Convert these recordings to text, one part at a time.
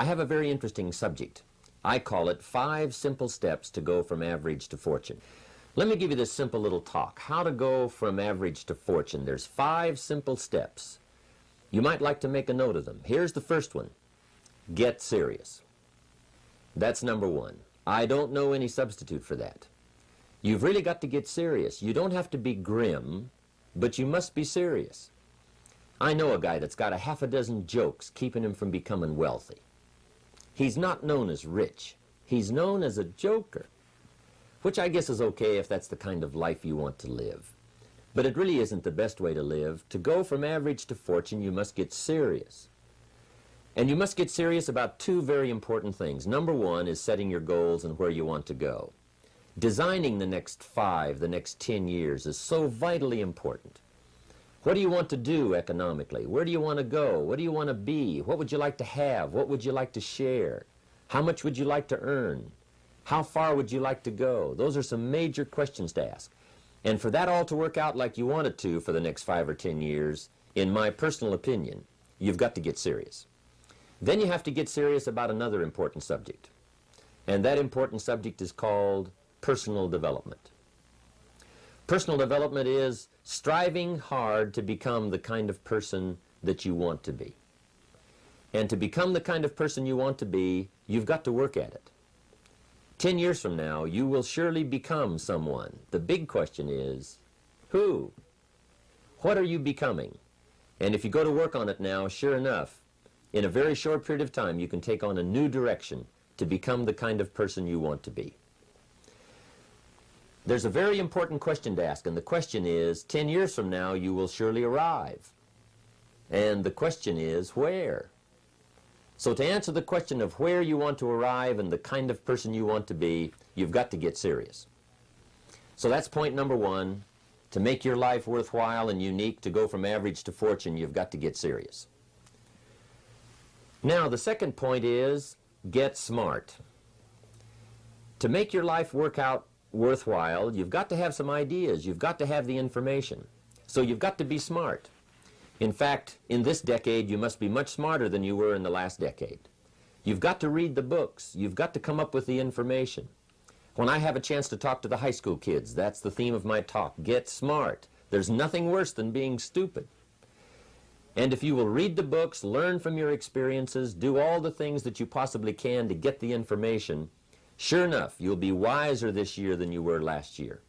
I have a very interesting subject. I call it 5 simple steps to go from average to fortune. Let me give you this simple little talk. How to go from average to fortune. There's 5 simple steps. You might like to make a note of them. Here's the first one. Get serious. That's number 1. I don't know any substitute for that. You've really got to get serious. You don't have to be grim, but you must be serious. I know a guy that's got a half a dozen jokes keeping him from becoming wealthy. He's not known as rich. He's known as a joker, which I guess is okay if that's the kind of life you want to live. But it really isn't the best way to live. To go from average to fortune, you must get serious. And you must get serious about 2 very important things. Number 1 is setting your goals and where you want to go. Designing the next 5, the next 10 years is so vitally important. What do you want to do economically? Where do you want to go? What do you want to be? What would you like to have? What would you like to share? How much would you like to earn? How far would you like to go? Those are some major questions to ask. And for that all to work out like you want it to for the next 5 or 10 years, in my personal opinion, you've got to get serious. Then you have to get serious about another important subject. And that important subject is called personal development. Personal development is striving hard to become the kind of person that you want to be. And to become the kind of person you want to be, you've got to work at it. 10 years from now, you will surely become someone. The big question is, who? What are you becoming? And if you go to work on it now, sure enough, in a very short period of time, you can take on a new direction to become the kind of person you want to be. There's a very important question to ask, and the question is, 10 years from now, you will surely arrive. And the question is, where? So to answer the question of where you want to arrive and the kind of person you want to be, you've got to get serious. So that's point number 1. To make your life worthwhile and unique, to go from average to fortune, you've got to get serious. Now, the second point is, get smart. To make your life work out worthwhile, you've got to have some ideas. You've got to have the information. So you've got to be smart. In fact, in this decade, you must be much smarter than you were in the last decade. You've got to read the books. You've got to come up with the information. When I have a chance to talk to the high school kids, that's the theme of my talk. Get smart. There's nothing worse than being stupid. And if you will read the books, learn from your experiences, do all the things that you possibly can to get the information, sure enough, you'll be wiser this year than you were last year.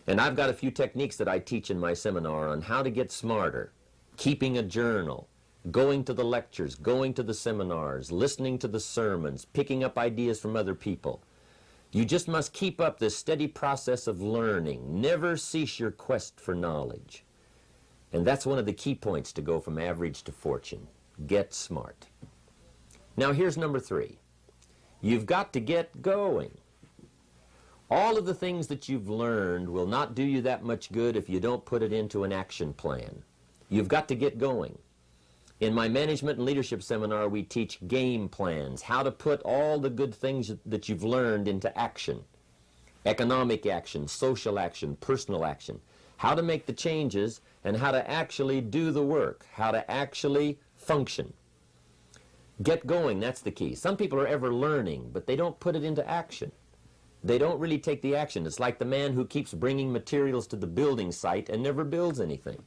And I've got a few techniques that I teach in my seminar on how to get smarter, keeping a journal, going to the lectures, going to the seminars, listening to the sermons, picking up ideas from other people. You just must keep up this steady process of learning. Never cease your quest for knowledge. And that's one of the key points to go from average to fortune. Get smart. Now here's number 3. You've got to get going. All of the things that you've learned will not do you that much good if you don't put it into an action plan. You've got to get going. In my management and leadership seminar, we teach game plans, how to put all the good things that you've learned into action. Economic action, social action, personal action. How to make the changes and how to actually do the work, how to actually function. Get going, that's the key. Some people are ever learning, but they don't put it into action. They don't really take the action. It's like the man who keeps bringing materials to the building site and never builds anything.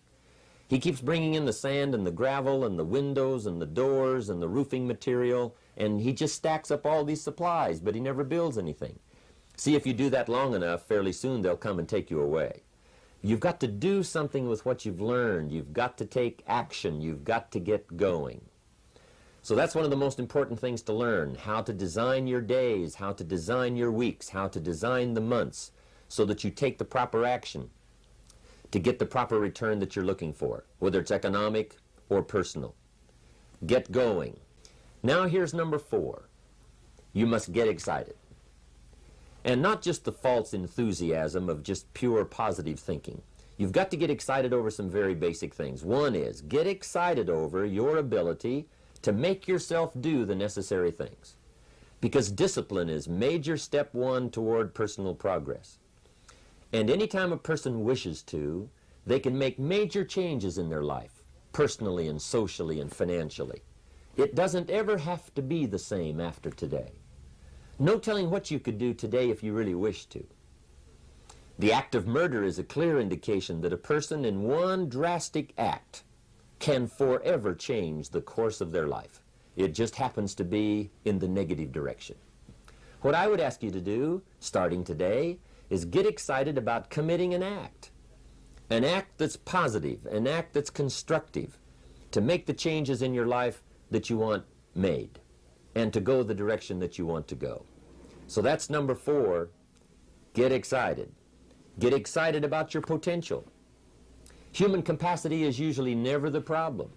He keeps bringing in the sand and the gravel and the windows and the doors and the roofing material, and he just stacks up all these supplies, but he never builds anything. See, if you do that long enough, fairly soon they'll come and take you away. You've got to do something with what you've learned. You've got to take action. You've got to get going. So that's one of the most important things to learn, how to design your days, how to design your weeks, how to design the months so that you take the proper action to get the proper return that you're looking for, whether it's economic or personal. Get going. Now here's number 4. You must get excited. And not just the false enthusiasm of just pure positive thinking. You've got to get excited over some very basic things. One is, get excited over your ability to make yourself do the necessary things. Because discipline is major step 1 toward personal progress. And anytime a person wishes to, they can make major changes in their life, personally and socially and financially. It doesn't ever have to be the same after today. No telling what you could do today if you really wished to. The act of murder is a clear indication that a person in one drastic act can forever change the course of their life. It just happens to be in the negative direction. What I would ask you to do, starting today, is get excited about committing an act that's positive, an act that's constructive, to make the changes in your life that you want made, and to go the direction that you want to go. So that's number 4, get excited. Get excited about your potential. Human capacity is usually never the problem.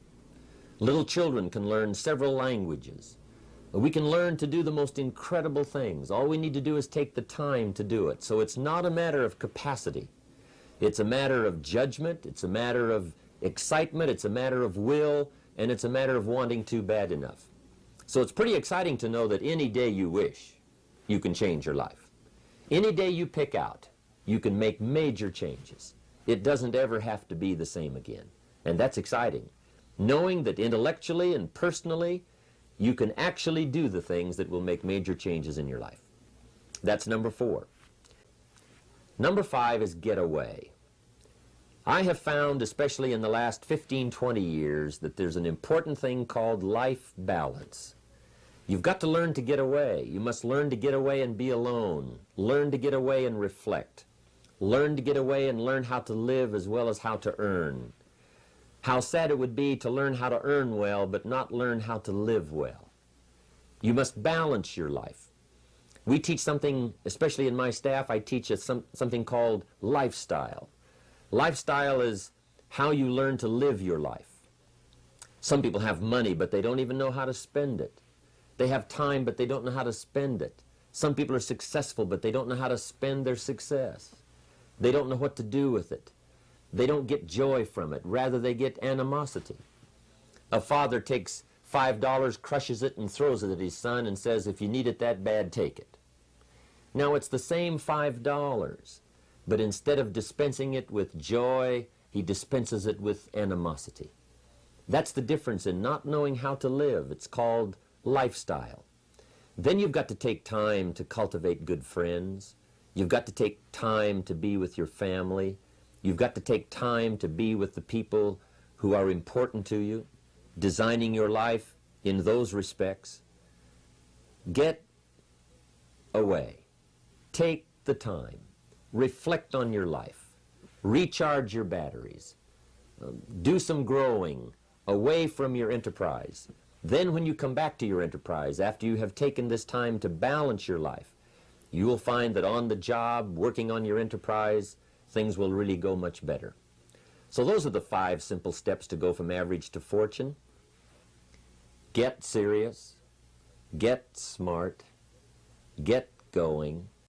Little children can learn several languages. We can learn to do the most incredible things. All we need to do is take the time to do it. So it's not a matter of capacity. It's a matter of judgment. It's a matter of excitement. It's a matter of will. And it's a matter of wanting to bad enough. So it's pretty exciting to know that any day you wish, you can change your life. Any day you pick out, you can make major changes. It doesn't ever have to be the same again. And that's exciting. Knowing that intellectually and personally, you can actually do the things that will make major changes in your life. That's number 4. Number 5 is get away. I have found, especially in the last 15, 20 years, that there's an important thing called life balance. You've got to learn to get away. You must learn to get away and be alone. Learn to get away and reflect. Learn to get away and learn how to live as well as how to earn. How sad it would be to learn how to earn well but not learn how to live well. You must balance your life. We teach something, especially in my staff, I teach something called lifestyle. Lifestyle is how you learn to live your life. Some people have money, but they don't even know how to spend it. They have time, but they don't know how to spend it. Some people are successful, but they don't know how to spend their success. They don't know what to do with it. They don't get joy from it. Rather, they get animosity. A father takes $5, crushes it, and throws it at his son and says, if you need it that bad, take it. Now, it's the same $5, but instead of dispensing it with joy, he dispenses it with animosity. That's the difference in not knowing how to live. It's called lifestyle. Then you've got to take time to cultivate good friends. You've got to take time to be with your family. You've got to take time to be with the people who are important to you, designing your life in those respects. Get away. Take the time. Reflect on your life. Recharge your batteries. Do some growing away from your enterprise. Then when you come back to your enterprise, after you have taken this time to balance your life, you will find that on the job, working on your enterprise, things will really go much better. So those are the 5 simple steps to go from average to fortune. Get serious, get smart, get going,